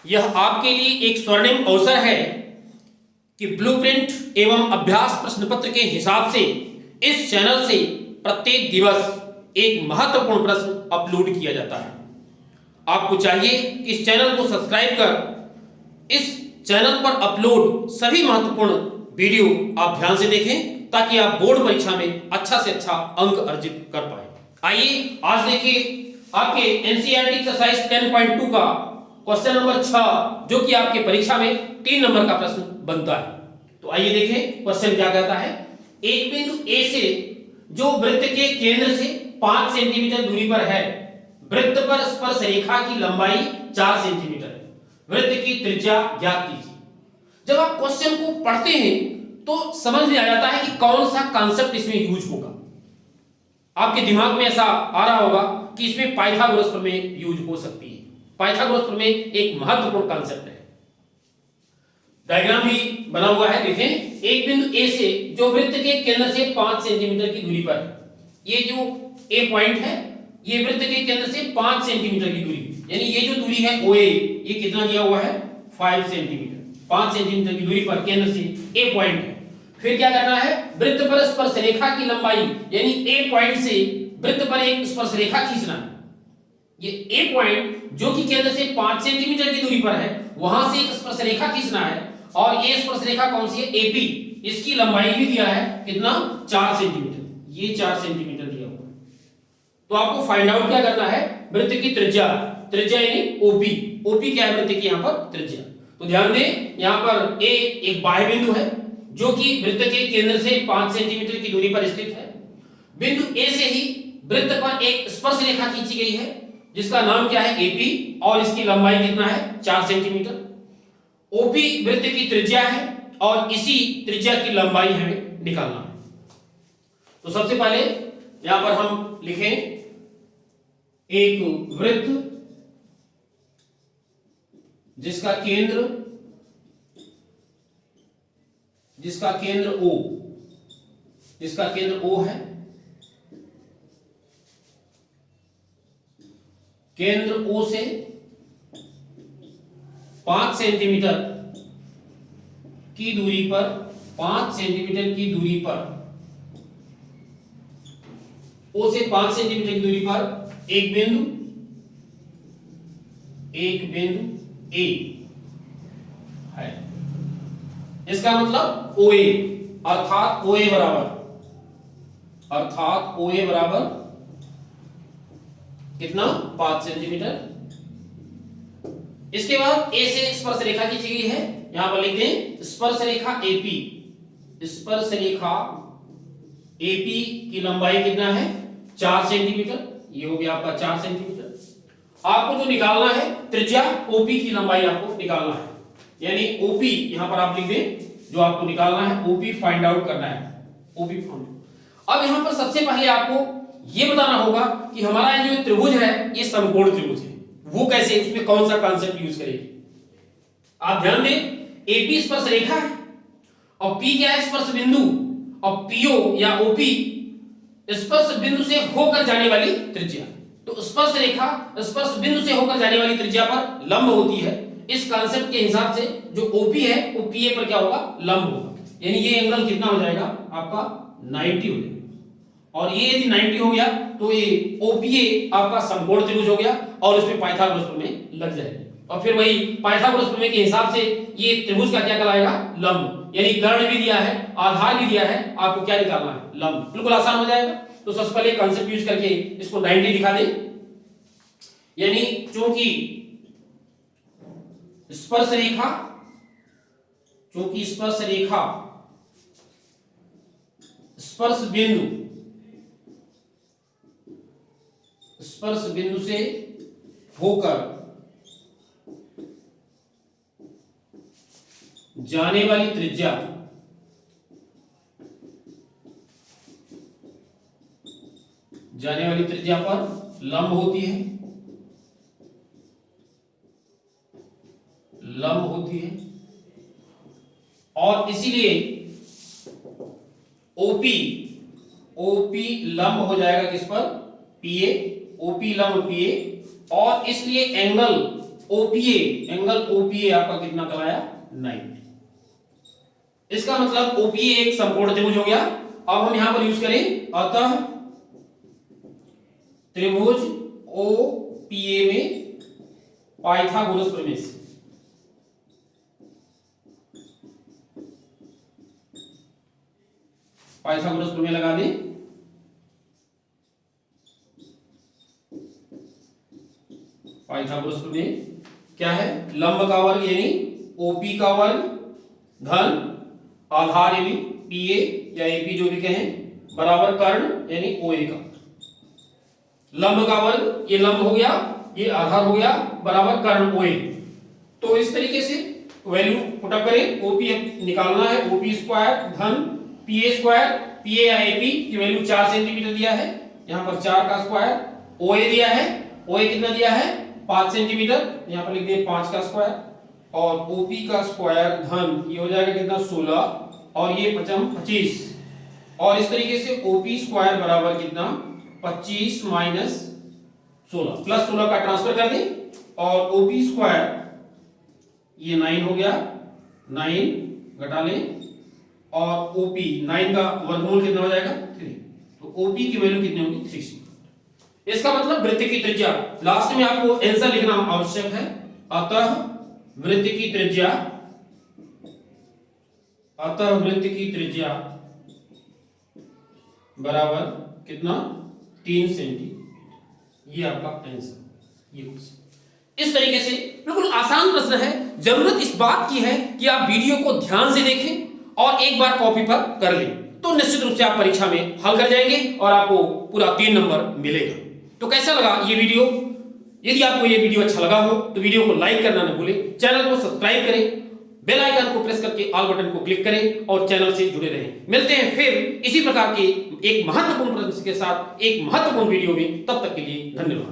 यह आपके लिए एक स्वर्णिम अवसर है कि ब्लूप्रिंट एवं अभ्यास प्रश्न पत्र के हिसाब से इस चैनल से प्रत्येक दिवस एक महत्वपूर्ण प्रश्न अपलोड किया जाता है। आपको चाहिए कि इस चैनल को सब्सक्राइब कर इस चैनल पर अपलोड सभी महत्वपूर्ण वीडियो आप ध्यान से देखें ताकि आप बोर्ड परीक्षा में अच्छा से अच्छा अंक अर्जित कर पाए। आइए आज देखिए आपके एनसीईआरटी एक्सरसाइज 10.2 का क्वेश्चन नंबर 6 जो कि आपके परीक्षा में 3 नंबर का प्रश्न बनता है। तो आइए देखें क्वेश्चन क्या कहता है। एक बिंदु ए से जो वृत्त के केंद्र से 5 सेंटीमीटर दूरी पर है, वृत्त पर स्पर्श रेखा की लंबाई 4 सेंटीमीटर है, वृत्त की त्रिज्या ज्ञात कीजिए। जब आप क्वेश्चन को पढ़ते हैं तो समझ में आ जाता है कि कौन सा कॉन्सेप्ट इसमें यूज होगा। आपके दिमाग में ऐसा आ रहा होगा कि इसमें पाइथागोरस प्रमेय यूज हो सकती है। पाइथागोरस प्रमेय एक महत्वपूर्ण कॉन्सेप्ट है। डायग्राम भी बना हुआ है, देखें। एक बिंदु ए से जो वृत्त के केंद्र से 5 सेंटीमीटर की दूरी पर है, ये जो ए पॉइंट है ये वृत्त के केंद्र से 5 सेंटीमीटर की दूरी, यानी ये जो दूरी है ओ ए, ये कितना दिया हुआ है 5 सेंटीमीटर। 5 सेंटीमीटर की दूरी पर केंद्र से ए पॉइंट है। फिर क्या करना है, वृत्त पर स्पर्श रेखा की लंबाई यानी ए पॉइंट से वृत्त पर एक स्पर्श रेखा खींचना है। ये ए पॉइंट जो कि केंद्र से 5 सेंटीमीटर की दूरी पर है, वहां से एक स्पर्श रेखा खींचना है। और ये स्पर्श रेखा कौन सी है, एपी। इसकी लंबाई भी दिया है कितना, 4 सेंटीमीटर। ये 4 सेंटीमीटर दिया हुआ है। तो आपको फाइंड आउट क्या करना है, वृत्त की त्रिज्या। त्रिज्या यानी ओपी। ओपी क्या है, वृत्त की यहां पर त्रिज्या। तो ध्यान दें, यहां पर ए एक बाह्य बिंदु है जो कि वृत्त के केंद्र से 5 सेंटीमीटर की दूरी पर स्थित है। बिंदु ए से ही वृत्त पर एक स्पर्श रेखा खींची गई है जिसका नाम क्या है, एपी, और इसकी लंबाई कितना है, 4 सेंटीमीटर। ओपी वृत्त की त्रिज्या है और इसी त्रिज्या की लंबाई हमें निकालना है। तो सबसे पहले यहां पर हम लिखें एक वृत्त जिसका केंद्र O, जिसका केंद्र O है, केंद्र O से 5 सेंटीमीटर की दूरी पर, 5 सेंटीमीटर की दूरी पर, O से 5 सेंटीमीटर की दूरी पर एक बिंदु A है। इसका मतलब OA, अर्थात OA बराबर कितना, 5 सेंटीमीटर। इसके बाद ए से स्पर्श रेखा खींची गई है, यहां पर लिख दें स्पर्श रेखा एपी। स्पर्श रेखा एपी की लंबाई कितना है, 4 सेंटीमीटर। ये हो गया आपका 4 सेंटीमीटर। आपको जो निकालना है त्रिज्या ओपी की लंबाई आपको निकालना है, यानी ओपी यहां पर आप लिख दें, जो आपको निकालना है ओपी फाइंड आउट करना है, ओपी फाइंड। अब यहां पर सबसे पहले आपको यह बताना होगा कि हमारा जो त्रिभुज है ये समकोण त्रिभुज है। वो कैसे, उसमें कौन सा कांसेप्ट यूज करेगी। आप ध्यान दें, एपी स्पर्श रेखा है और पी क्या है, स्पर्श बिंदु, और पीओ या ओपी स्पर्श बिंदु से होकर जाने वाली त्रिज्या। तो स्पर्श रेखा स्पर्श बिंदु से होकर जाने वाली त्रिज्या पर लंब होती है। इस कांसेप्ट के हिसाब से जो ओपी है वो पीए पर क्या होगा, लंब होगा। यानी ये एंगल कितना हो जाएगा आपका, 90 हो जाएगा। और ये यदि 90 हो गया तो ये ओपीए आपका समकोण त्रिभुज हो गया और उसमें पाइथागोरस प्रमेय लग जाएगी। और फिर वही पाइथागोरस प्रमेय के हिसाब से ये त्रिभुज का क्या कहलाएगा, लंब। यानी कर्ण भी दिया है, आधार भी दिया है, आपको क्या निकालना है, लंब। बिल्कुल आसान हो जाएगा। तो सबसे पहले कांसेप्ट यूज करके इसको 90 दिखा दें। यानी चूंकि स्पर्श रेखा स्पर्श बिंदु से होकर जाने वाली त्रिज्या पर लंब होती है, और इसीलिए ओपी लंब हो जाएगा किस पर, पीए। ओपी लंब पीए, और इसलिए एंगल ओपीए, एंगल ओपीए आपका कितना कहलाया? 90। इसका मतलब ओपीए एक समकोण त्रिभुज हो गया। अब हम यहां पर यूज करें अतः त्रिभुज ओपीए में पाइथागोरस प्रमेय से। पाइथागोरस प्रमेय लगा दें। पाइथागोरस प्रमेय क्या है? लंब का वर्ग यानी ओपी का वर्ग धन आधार यानी पीए या एपी जो भी कहें बराबर कर्ण यानी ओए का। लंब का वर्ग, ये लंब हो गया, ये आधार हो गया, बराबर कर्ण ओए। तो इस तरीके से वैल्यू पुटअप करें। ओपी निकालना है, ओपी स्क्वायर धन पीए स्क्वायर। पीए या एपी की वैल्यू 4 सेंटीमीटर दिया है, यहां पर 4 का स्क्वायर। ओए दिया है, ओए कितना दिया है? 5 सेंटीमीटर, यहां पर लिख दिए 5 का स्क्वायर। और ओपी का स्क्वायर धन ये हो जाएगा कितना? 16 और ये 25। और इस तरीके से ओपी स्क्वायर बराबर कितना? 25 माइनस 16 प्लस 16 का ट्रांसफर कर दें और ओपी स्क्वायर ये 9 हो गया, 9 घटा लें और ओपी 9 का वर्गमूल कितना हो जाएगा? 3। तो ओपी की वैल्यू कितनी होगी? 3। इसका मतलब वृत्त की त्रिज्या, लास्ट में आपको आंसर लिखना आवश्यक है। अतः वृत्त की त्रिज्या, अतः वृत्त की त्रिज्या बराबर कितना? 3 सेंटीमीटर। ये आपका आंसर। ये इस तरीके से बिल्कुल आसान प्रश्न है। जरूरत इस बात की है कि आप वीडियो को ध्यान से देखें और एक बार कॉपी पर कर लें, तो निश्चित रूप से आप परीक्षा में हल कर जाएंगे और आपको पूरा 3 नंबर मिलेगा। तो कैसा लगा ये वीडियो? यदि आपको ये वीडियो अच्छा लगा हो तो वीडियो को लाइक करना न भूलें, चैनल को सब्सक्राइब करें, बेल आइकन को प्रेस करके ऑल बटन को क्लिक करें और चैनल से जुड़े रहें। मिलते हैं फिर इसी प्रकार के एक महत्वपूर्ण प्रश्न के साथ एक महत्वपूर्ण वीडियो में। तब तक के लिए धन्यवाद।